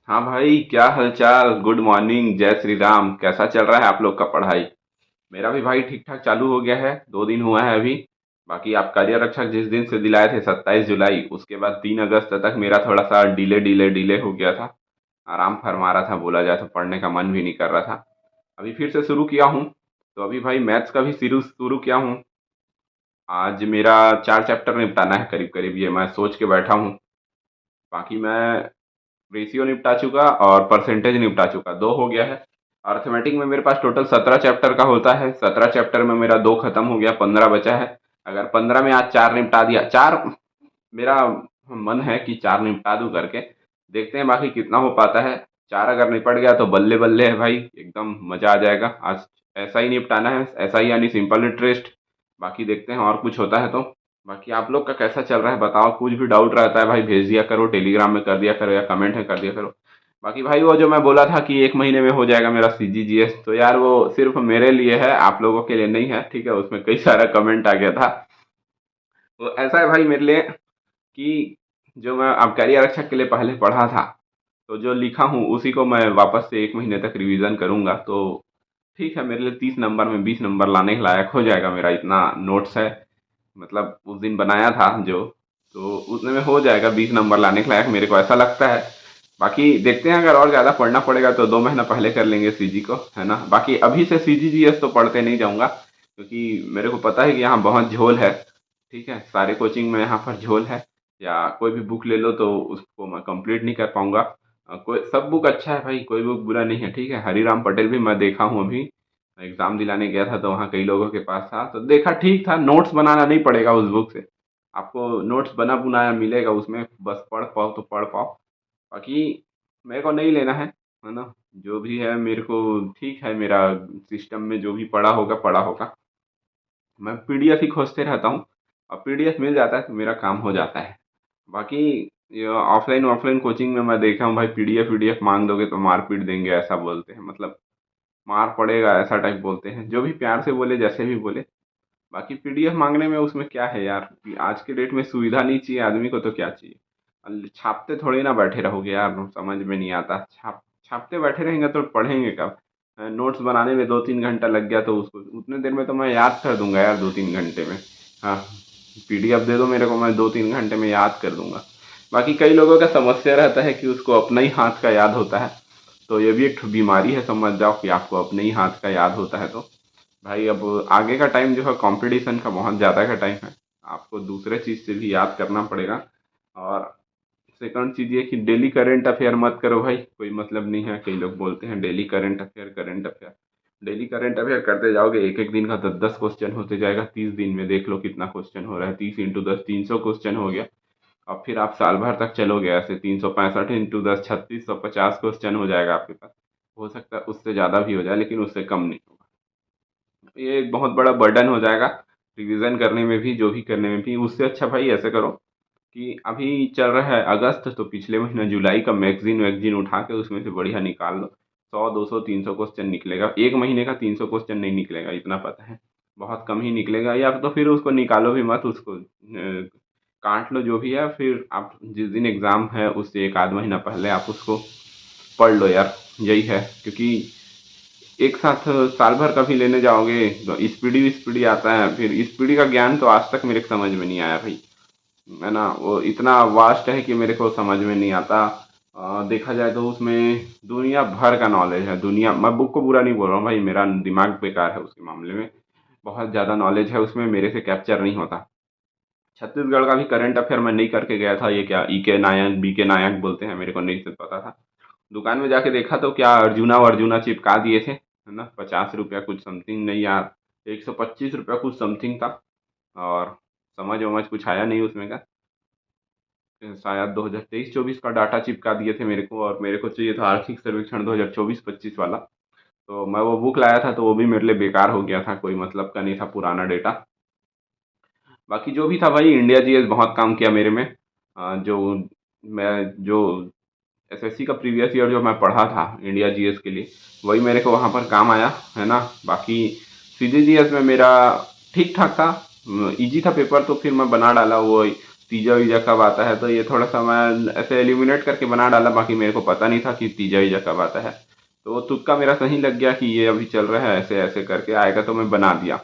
हाँ भाई, क्या हालचाल। गुड मॉर्निंग, जय श्री राम। कैसा चल रहा है आप लोग का पढ़ाई? मेरा भी भाई ठीक ठाक चालू हो गया है, 2 दिन हुआ है अभी। बाकी आप कार्य रक्षक जिस दिन से दिलाए थे 27 जुलाई, उसके बाद 3 अगस्त तक मेरा थोड़ा सा डिले हो गया था। आराम फरमा रहा था, बोला जाए तो पढ़ने का मन भी नहीं कर रहा था। अभी फिर से शुरू किया हूँ। तो अभी भाई मैथ्स का भी शुरू शुरू किया हूँ। आज मेरा 4 चैप्टर निपटाना है करीब करीब, ये मैं सोच के बैठा हूँ। बाकी मैं रेशियो निपटा चुका और परसेंटेज निपटा चुका, 2 हो गया है। अर्थमेटिक में मेरे पास टोटल 17 चैप्टर का होता है, 17 चैप्टर में मेरा 2 खत्म हो गया, 15 बचा है। अगर 15 में आज 4 निपटा दिया, 4, मेरा मन है कि 4 निपटा दूं करके। देखते हैं बाकी कितना हो पाता है। 4 अगर निपट गया तो बल्ले बल्ले है भाई, एकदम मजा आ जाएगा आज। ऐसा ही निपटाना है, ऐसा ही यानी सिंपल इंटरेस्ट। बाकी देखते हैं और कुछ होता है तो। बाकी आप लोग का कैसा चल रहा है बताओ। कुछ भी डाउट रहता है भाई भेज दिया करो, टेलीग्राम में कर दिया करो या कमेंट में कर दिया करो। बाकी भाई वो जो मैं बोला था कि 1 महीने में हो जाएगा मेरा सीजीजीएस, तो यार वो सिर्फ मेरे लिए है, आप लोगों के लिए नहीं है, ठीक है। उसमें कई सारा कमेंट आ गया था। तो ऐसा है भाई मेरे लिए कि जो मैं आबकारी आरक्षक के लिए पहले पढ़ा था, तो जो लिखा हूँ उसी को मैं वापस से 1 महीने तक रिवीजन करूंगा, तो ठीक है। मेरे लिए 30 नंबर में 20 नंबर लाने के लायक हो जाएगा, मेरा इतना नोट्स है। मतलब उस दिन बनाया था जो, तो उतने में हो जाएगा 20 नंबर लाने के लायक, मेरे को ऐसा लगता है। बाकी देखते हैं, अगर और ज़्यादा पढ़ना पड़ेगा तो 2 महीना पहले कर लेंगे सीजी को, है ना। बाकी अभी से सीजीजीएस तो पढ़ते नहीं जाऊंगा, क्योंकि मेरे को पता है कि यहाँ बहुत झोल है। ठीक है, सारे कोचिंग में यहाँ पर झोल है। या कोई भी बुक ले लो तो उसको मैं कंप्लीट नहीं कर पाऊंगा। कोई सब बुक अच्छा है भाई, कोई बुक बुरा नहीं है, ठीक है। हरिराम पटेल भी मैं देखा हूँ अभी, एग्जाम दिलाने गया था तो वहाँ कई लोगों के पास था, तो देखा ठीक था। नोट्स बनाना नहीं पड़ेगा उस बुक से, आपको नोट्स बना बुनाया मिलेगा उसमें, बस पढ़ पाओ तो पढ़ पाओ। बाकी मेरे को नहीं लेना है ना। जो भी है मेरे को ठीक है, मेरा सिस्टम में जो भी पढ़ा होगा पढ़ा होगा। मैं पीडीएफ ही खोजते रहता हूँ, और पीडीएफ मिल जाता है तो मेरा काम हो जाता है। बाकी ये ऑफलाइन ऑफलाइन कोचिंग में मैं देखा हूँ भाई, पीडीएफ पीडीएफ मांग दोगे तो मार पीट देंगे, ऐसा बोलते हैं। मतलब मार पड़ेगा ऐसा टाइप बोलते हैं, जो भी प्यार से बोले जैसे भी बोले। बाकी पीडीएफ मांगने में उसमें क्या है यार, कि आज के डेट में सुविधा नहीं चाहिए आदमी को तो क्या चाहिए। छापते थोड़ी ना बैठे रहोगे यार, समझ में नहीं आता। छापते बैठे रहेंगे तो पढ़ेंगे कब। नोट्स बनाने में 2-3 घंटा लग गया तो उसको उतने देर में तो मैं याद कर दूंगा यार, 2-3 घंटे में। हाँ, पीडीएफ दे दो मेरे को, मैं 2-3 घंटे में याद कर दूंगा। बाकी कई लोगों का समस्या रहता है कि उसको अपना ही हाथ का याद होता है, तो ये भी एक ठो बीमारी है, समझ जाओ कि आपको अपने ही हाथ का याद होता है तो। भाई अब आगे का टाइम जो है कंपटीशन का बहुत ज़्यादा का टाइम है, आपको दूसरे चीज़ से भी याद करना पड़ेगा। और सेकंड चीज़ ये कि डेली करंट अफेयर मत करो भाई, कोई मतलब नहीं है। कई लोग बोलते हैं daily current affair current affair. Daily current affair करते जाओगे, एक एक दिन का 10-10 क्वेश्चन होते जाएगा, 30 दिन में देख लो कितना क्वेश्चन हो रहा है। 30 × 10 300 क्वेश्चन हो गया। अब फिर आप साल भर तक चलोगे ऐसे, 365 × 10 3650 क्वेश्चन हो जाएगा आपके पास। हो सकता है उससे ज़्यादा भी हो जाए, लेकिन उससे कम नहीं होगा। ये एक बहुत बड़ा बर्डन हो जाएगा, रिवीजन करने में भी जो भी करने में भी। उससे अच्छा भाई ऐसे करो कि अभी चल रहा है अगस्त, तो पिछले महीने जुलाई का मैगजीन वैगजीन उठा के उसमें से बढ़िया निकाल लो। 100 200 300 क्वेश्चन निकलेगा, 1 महीने का 300 क्वेश्चन नहीं निकलेगा, इतना पता है। बहुत कम ही निकलेगा, या तो फिर उसको निकालो भी मत, उसको काट लो जो भी है। फिर आप जिस दिन एग्ज़ाम है उससे 1 आध महीना पहले आप उसको पढ़ लो यार। यही है, क्योंकि एक साथ साल भर का भी लेने जाओगे तो स्पीडी स्पीडी आता है, फिर स्पीडी का ज्ञान तो आज तक मेरे को समझ में नहीं आया भाई, है ना। वो इतना वास्ट है कि मेरे को समझ में नहीं आता। देखा जाए तो उसमें दुनिया भर का नॉलेज है। दुनिया, मैं बुक को बुरा नहीं बोल रहा हूँ भाई, मेरा दिमाग बेकार है उसके मामले में। बहुत ज़्यादा नॉलेज है उसमें, मेरे से कैप्चर नहीं होता। छत्तीसगढ़ का भी करंट अफेयर मैं नहीं करके गया था, ये क्या ई के नायक बी के नायक बोलते हैं, मेरे को नहीं पता था। दुकान में जाके देखा तो क्या अर्जुना वर्जुना चिपका दिए थे, है ना। 50 रुपया कुछ समथिंग, नहीं यार, 125 रुपया कुछ समथिंग था। और समझ वमझ कुछ आया नहीं उसमें का। शायद 2023-24 का डाटा चिपका दिए थे मेरे को, और मेरे को चाहिए था आर्थिक सर्वेक्षण 2024-25 वाला। तो मैं वो बुक लाया था तो वो भी मेरे लिए बेकार हो गया था, कोई मतलब का नहीं था पुराना डेटा। बाकी जो भी था भाई, इंडिया जीएस बहुत काम किया मेरे में। जो मैं जो एसएससी का प्रीवियस ईयर जो मैं पढ़ा था इंडिया जीएस के लिए, वही मेरे को वहाँ पर काम आया, है ना। बाकी सीजीजीएस में मेरा ठीक ठाक था, इजी था पेपर, तो फिर मैं बना डाला वो तीजा वीजा कब आता है, तो ये थोड़ा सा मैं ऐसे एलिमिनेट करके बना डाला, बाकी मेरे को पता नहीं था कि तीजा वीजा कब आता है। तो तुक्का मेरा सही लग गया कि ये अभी चल रहा है, ऐसे ऐसे करके आएगा, तो मैं बना दिया।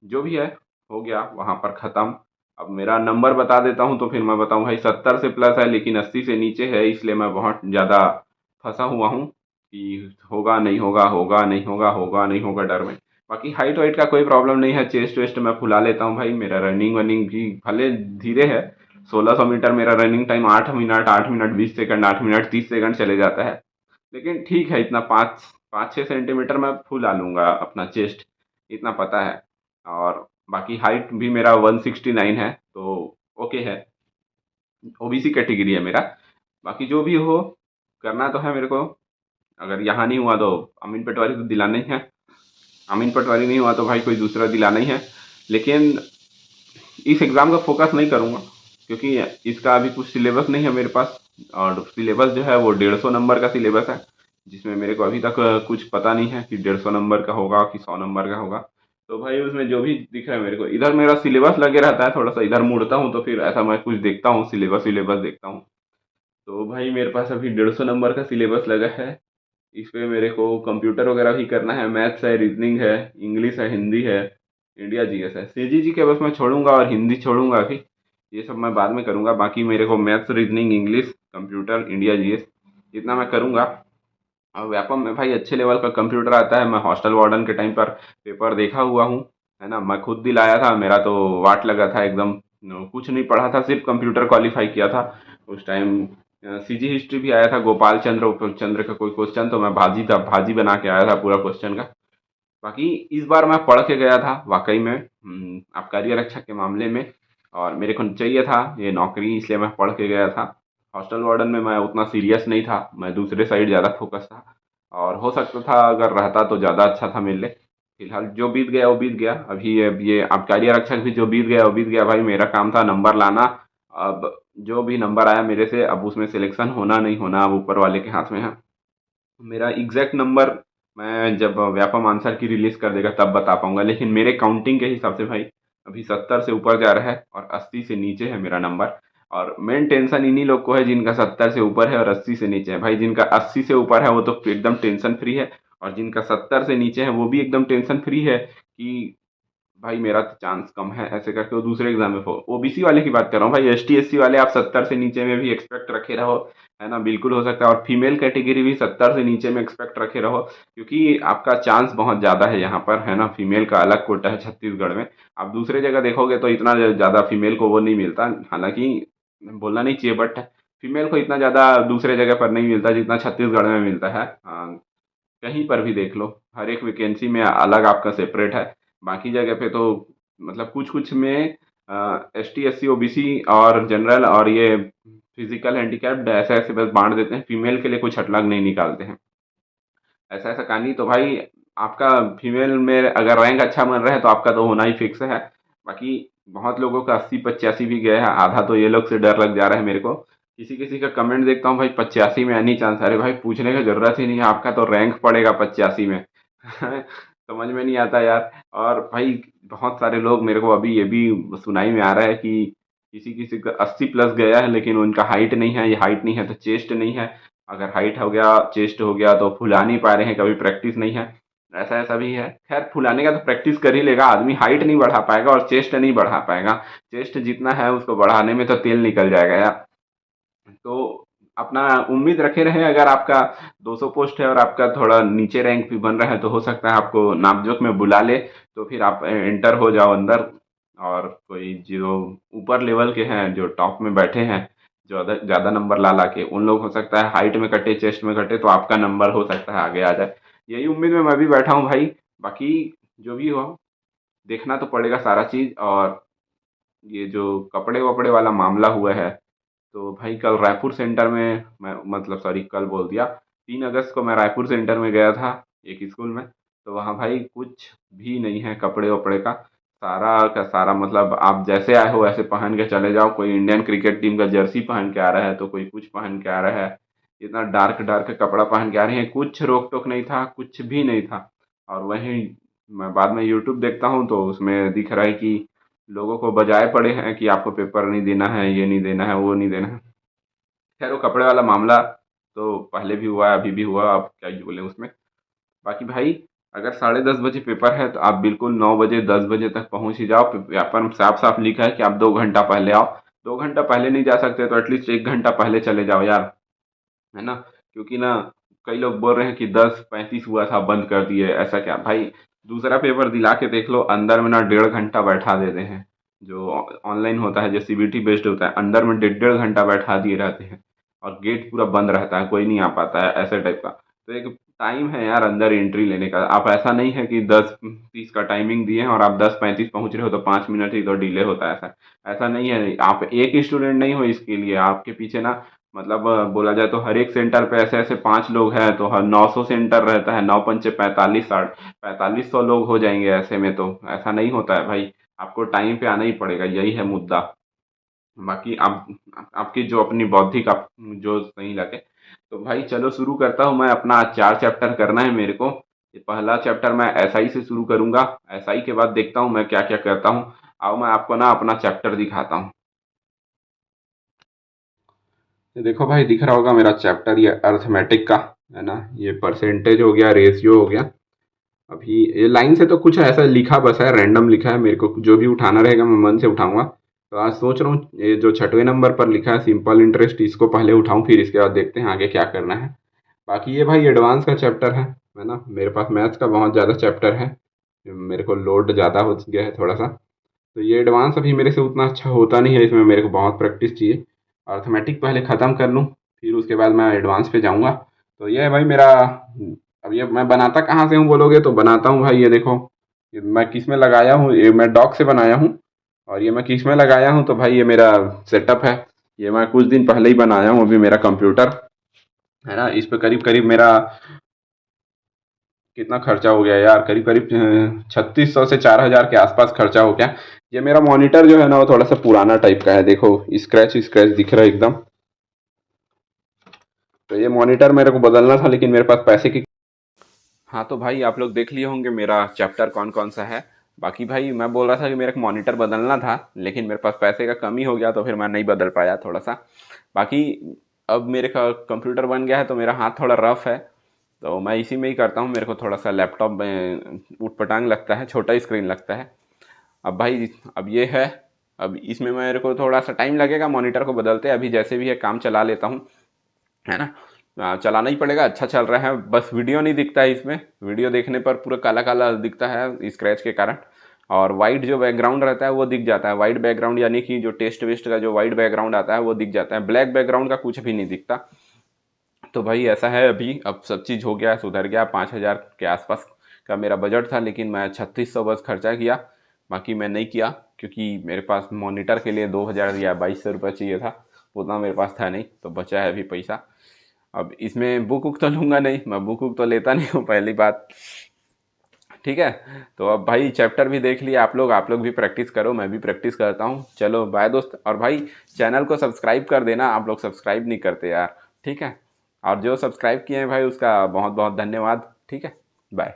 जो भी है, हो गया वहाँ पर ख़त्म। अब मेरा नंबर बता देता हूँ, तो फिर मैं बताऊँ भाई 70 से प्लस है, लेकिन 80 से नीचे है, इसलिए मैं बहुत ज़्यादा फँसा हुआ हूँ कि होगा नहीं होगा, होगा नहीं होगा, होगा नहीं होगा डर में। बाकी हाइट वाइट का कोई प्रॉब्लम नहीं है, चेस्ट वेस्ट मैं फुला लेता हूँ भाई, मेरा रनिंग वनिंग भी भले धीरे है। 1600 मीटर मेरा running time 8 minute, 8 minute 20 second, 8 minute 30 second चले जाता है। लेकिन ठीक है, इतना 5-6 सेंटीमीटर मैं फुला लूँगा अपना चेस्ट, इतना पता है। और बाकी हाइट भी मेरा 169 है, तो ओके है। ओबीसी कैटेगरी है मेरा। बाकी जो भी हो, करना तो है मेरे को। अगर यहाँ नहीं हुआ तो अमीन पटवारी तो दिलाना ही है। अमीन पटवारी नहीं हुआ तो भाई कोई दूसरा दिलाना ही है। लेकिन इस एग्ज़ाम का फोकस नहीं करूँगा, क्योंकि इसका अभी कुछ सिलेबस नहीं है मेरे पास। और सिलेबस जो है वो 150 नंबर का सिलेबस है, जिसमें मेरे को अभी तक कुछ पता नहीं है कि 150 नंबर का होगा कि 100 नंबर का होगा। तो भाई उसमें जो भी दिख रहा है मेरे को, इधर मेरा सिलेबस लगे रहता है, थोड़ा सा इधर मुड़ता हूँ तो फिर ऐसा मैं कुछ देखता हूँ, सिलेबस विलेबस देखता हूँ। तो भाई मेरे पास अभी 150 नंबर का सिलेबस लगा है। इस पे मेरे को कंप्यूटर वगैरह भी करना है, मैथ्स है, रीजनिंग है, इंग्लिश है, हिंदी है, इंडिया जीएस है। सीजीजी के बस मैं छोड़ूंगा और हिंदी छोड़ूंगा अभी, ये सब मैं बाद में करूंगा। बाकी मेरे को maths, reasoning, English, computer, India GS, इतना मैं करूंगा। और व्यापम में भाई अच्छे लेवल का कंप्यूटर आता है, मैं हॉस्टल वार्डन के टाइम पर पेपर देखा हुआ हूँ, है ना। मैं खुद दिलाया था, मेरा तो वाट लगा था एकदम। कुछ नहीं पढ़ा था, सिर्फ कंप्यूटर क्वालिफाई किया था उस टाइम। सीजी हिस्ट्री भी आया था, गोपाल चंद्र का कोई क्वेश्चन, तो मैं भाजी बना के आया था पूरा क्वेश्चन का। बाकी इस बार मैं पढ़ के गया था वाकई में, आबकारी आरक्षक के मामले में। और मेरे को चाहिए था ये नौकरी, इसलिए मैं पढ़ के गया था। हॉस्टल वार्डन में मैं उतना सीरियस नहीं था, मैं दूसरे साइड ज़्यादा फोकस था। और हो सकता था अगर रहता तो ज़्यादा अच्छा था मेरे लिए। फिलहाल जो बीत गया वो बीत गया। अभी ये आबकारी आरक्षक भी जो बीत गया वो बीत गया भाई, मेरा काम था नंबर लाना। अब जो भी नंबर आया मेरे से, अब उसमें सिलेक्शन होना नहीं होना अब ऊपर वाले के हाथ में है। मेरा एग्जैक्ट नंबर मैं जब व्यापम आंसर की रिलीज कर देगा तब बता पाऊंगा, लेकिन मेरे काउंटिंग के हिसाब से भाई अभी 70 से ऊपर जा रहा है और 80 से नीचे है मेरा नंबर। और मेन टेंशन इन्हीं लोग को है जिनका 70 से ऊपर है और 80 से नीचे है। भाई जिनका 80 से ऊपर है वो तो एकदम टेंशन फ्री है, और जिनका 70 से नीचे है वो भी एकदम टेंशन फ्री है कि भाई मेरा तो चांस कम है, ऐसे करके वो दूसरे एग्जाम में। ओबीसी वाले की बात कर रहा हूँ भाई, एसटी एससी वाले आप 70 से नीचे में भी एक्सपेक्ट रखे रहो, है ना, बिल्कुल हो सकता है। और फीमेल कैटेगरी भी 70 से नीचे में एक्सपेक्ट रखे रहो, क्योंकि आपका चांस बहुत ज़्यादा है यहाँ पर, है ना। फीमेल का अलग कोटा है छत्तीसगढ़ में। आप दूसरे जगह देखोगे तो इतना ज़्यादा फीमेल को वो नहीं मिलता, हालांकि बोलना नहीं चाहिए, बट फीमेल को इतना ज़्यादा दूसरे जगह पर नहीं मिलता जितना छत्तीसगढ़ में मिलता है। हाँ, कहीं पर भी देख लो, हर एक वैकेंसी में अलग आपका सेपरेट है। बाकी जगह पे तो मतलब कुछ कुछ में S T S C OBC और जनरल और ये फिजिकल हैंडीकैप्ड ऐसे ऐसे बस बांट देते हैं, फीमेल के लिए कुछ अलग नहीं निकालते हैं। ऐसा ऐसा कहानी तो भाई आपका फीमेल में अगर रैंक अच्छा बन रहा है तो आपका तो होना ही फिक्स है। बाकी बहुत लोगों का 80-85 भी गया है, आधा तो ये लोग से डर लग जा रहा है मेरे को। किसी किसी का कमेंट देखता हूँ भाई 85 में एनी चांस, अरे भाई पूछने की जरूरत ही नहीं है, आपका तो रैंक पड़ेगा 85 में। समझ में नहीं आता यार। और भाई बहुत सारे लोग मेरे को अभी ये भी सुनाई में आ रहा है कि किसी किसी का 80 प्लस गया है, लेकिन उनका हाइट नहीं है, ये हाइट नहीं है तो चेस्ट नहीं है। अगर हाइट हो गया, चेस्ट हो गया, तो फुला नहीं पा रहे हैं, कभी प्रैक्टिस नहीं है। ऐसा ऐसा भी है। खैर फुलाने का तो प्रैक्टिस कर ही लेगा आदमी, हाइट नहीं बढ़ा पाएगा और चेस्ट नहीं बढ़ा पाएगा। चेस्ट जितना है उसको बढ़ाने में तो तेल निकल जाएगा यार। तो अपना उम्मीद रखे रहे, अगर आपका 200 पोस्ट है और आपका थोड़ा नीचे रैंक भी बन रहा है तो हो सकता है आपको नामजोक में बुला ले, तो फिर आप एंटर हो जाओ अंदर। और कोई जो ऊपर लेवल के हैं, जो टॉप में बैठे हैं, जो ज़्यादा नंबर ला ला के, उन लोग हो सकता है हाइट में कटे, चेस्ट में कटे, तो आपका नंबर हो सकता है आगे आ जाए। यही उम्मीद में मैं भी बैठा हूँ भाई। बाकी जो भी हो, देखना तो पड़ेगा सारा चीज़। और ये जो कपड़े वपड़े वाला मामला हुआ है, तो भाई कल रायपुर सेंटर में मैं, मतलब सॉरी कल बोल दिया, 3 अगस्त को मैं रायपुर सेंटर में गया था एक स्कूल में। तो वहाँ भाई कुछ भी नहीं है कपड़े वपड़े का, सारा का सारा मतलब आप जैसे आए हो वैसे पहन के चले जाओ। कोई इंडियन क्रिकेट टीम का जर्सी पहन के आ रहा है तो कोई कुछ पहन के आ रहा है, इतना डार्क डार्क कपड़ा पहन के आ रहे हैं, कुछ रोक टोक नहीं था, कुछ भी नहीं था। और वहीं मैं बाद में यूट्यूब देखता हूँ तो उसमें दिख रहा है कि लोगों को बजाए पड़े हैं कि आपको पेपर नहीं देना है, ये नहीं देना है, वो नहीं देना है। खैर वो कपड़े वाला मामला तो पहले भी हुआ है, अभी भी हुआ, आप क्या ही बोलें उसमें। बाकी भाई अगर 10:30 बजे पेपर है तो आप बिल्कुल 9 बजे 10 बजे तक पहुंच ही जाओ। पेपर में साफ साफ लिखा है कि आप 2 घंटा पहले आओ। 2 घंटा पहले नहीं जा सकते तो एटलीस्ट 1 घंटा पहले चले जाओ यार, है ना। क्योंकि ना कई लोग बोल रहे हैं कि 10:35 हुआ था बंद कर दिए, ऐसा क्या भाई। दूसरा पेपर दिला के देख लो, अंदर में ना 1.5 घंटा बैठा देते हैं। जो ऑनलाइन होता है, जो सीबीटी बेस्ड होता है, अंदर में 1.5 घंटा बैठा दिए रहते हैं। और गेट पूरा बंद रहता है, कोई नहीं आ पाता है, ऐसे टाइप का। तो एक टाइम है यार अंदर एंट्री लेने का। आप ऐसा नहीं है कि 10:30 का टाइमिंग दिए हैं और आप 10:35 पहुंच रहे हो तो 5 मिनट ही तो डिले होता है, ऐसा ऐसा नहीं है। आप एक स्टूडेंट नहीं हो, इसके लिए आपके पीछे ना मतलब बोला जाए तो हर एक सेंटर पे ऐसे ऐसे 5 लोग हैं तो हर 900 सेंटर रहता है, 9 पंचे 45, 4500 लोग हो जाएंगे ऐसे में, तो ऐसा नहीं होता है भाई। आपको टाइम पे आना ही पड़ेगा, यही है मुद्दा। बाकी आप आपकी जो अपनी बौद्धिक आप जो सही लगे। तो भाई चलो शुरू करता हूँ मैं अपना। 4 चैप्टर करना है मेरे को। ये पहला चैप्टर मैं एसआई से शुरू करूंगा। एसआई के बाद देखता हूँ मैं क्या क्या करता हूँ। आओ मैं आपको ना अपना चैप्टर दिखाता हूँ। ये देखो भाई, दिख रहा होगा मेरा चैप्टर, ये अर्थमेटिक का है ना। ये परसेंटेज हो गया, रेशियो हो गया। अभी ये लाइन से तो कुछ ऐसा लिखा बस है, रैंडम लिखा है, मेरे को जो भी उठाना रहेगा मैं मन से उठाऊंगा। तो आज सोच रहा हूँ ये जो 6वें नंबर पर लिखा है सिंपल इंटरेस्ट, इसको पहले उठाऊं, फिर इसके बाद देखते हैं आगे क्या करना है। बाकी ये भाई एडवांस का चैप्टर है ना। मेरे पास मैथ्स का बहुत ज़्यादा चैप्टर है, मेरे को लोड ज़्यादा हो गया है थोड़ा सा। तो ये एडवांस अभी मेरे से उतना अच्छा होता नहीं है, इसमें मेरे को बहुत प्रैक्टिस चाहिए। अर्थमेटिक पहले ख़त्म कर लूँ, फिर उसके बाद मैं एडवांस पे जाऊँगा। तो ये है भाई मेरा। अब ये मैं बनाता कहाँ से हूँ बोलोगे, तो बनाता हूँ भाई, ये देखो। ये मैं किस में लगाया हूँ, ये मैं डॉक से बनाया हूँ। और ये मैं किस में लगाया हूँ, तो भाई ये मेरा सेटअप है। ये मैं कुछ दिन पहले ही बनाया हूँ, अभी मेरा कंप्यूटर है ना, इस पे करीब करीब मेरा कितना खर्चा हो गया यार, करीब करीब 3600 से 4000 के आसपास खर्चा हो गया। ये मेरा मॉनिटर जो है ना वो थोड़ा सा पुराना टाइप का है, देखो स्क्रैच स्क्रैच दिख रहा है एकदम। तो ये मॉनिटर मेरे को बदलना था, लेकिन मेरे पास पैसे की। हाँ तो भाई आप लोग देख लिए होंगे मेरा चैप्टर कौन कौन सा है। बाकी भाई मैं बोल रहा था कि मेरे को मॉनिटर बदलना था, लेकिन मेरे पास पैसे का कमी हो गया तो फिर मैं नहीं बदल पाया थोड़ा सा। बाकी अब मेरे का कंप्यूटर बन गया है तो मेरा हाथ थोड़ा रफ है, तो मैं इसी में ही करता हूँ। मेरे को थोड़ा सा लैपटॉप में ऊट-पटांग लगता है, छोटा स्क्रीन लगता है। अब भाई अब ये है। अब इसमें मेरे को थोड़ा सा टाइम लगेगा मॉनिटर को बदलते, अभी जैसे भी है काम चला लेता हूँ, है ना। चलाना ही पड़ेगा, अच्छा चल रहा है, बस वीडियो नहीं दिखता है इसमें। वीडियो देखने पर पूरा काला काला दिखता है स्क्रैच के कारण। और वाइट जो बैकग्राउंड रहता है वो दिख जाता है, वाइट बैकग्राउंड यानी कि जो टेस्ट वेस्ट का जो वाइट बैकग्राउंड आता है वो दिख जाता है, ब्लैक बैकग्राउंड का कुछ भी नहीं दिखता। तो भाई ऐसा है, अभी अब सब चीज़ हो गया, सुधर गया। 5000 के आसपास का मेरा बजट था, लेकिन मैं 3600 बस खर्चा किया। बाकी मैं नहीं किया, क्योंकि मेरे पास मॉनिटर के लिए 2000 या 2200 रुपये चाहिए था, उतना मेरे पास था नहीं, तो बचा है अभी पैसा। अब इसमें बुक वुक तो लूँगा नहीं, मैं बुक वुक तो लेता नहीं हूँ पहली बात। ठीक है। तो अब भाई चैप्टर भी देख लिया आप लोग भी प्रैक्टिस करो, मैं भी प्रैक्टिस करता हूँ। चलो बाय दोस्त। और भाई चैनल को सब्सक्राइब कर देना, आप लोग सब्सक्राइब नहीं करते यार। ठीक है। और जो सब्सक्राइब किए हैं भाई उसका बहुत बहुत धन्यवाद। ठीक है। बाय।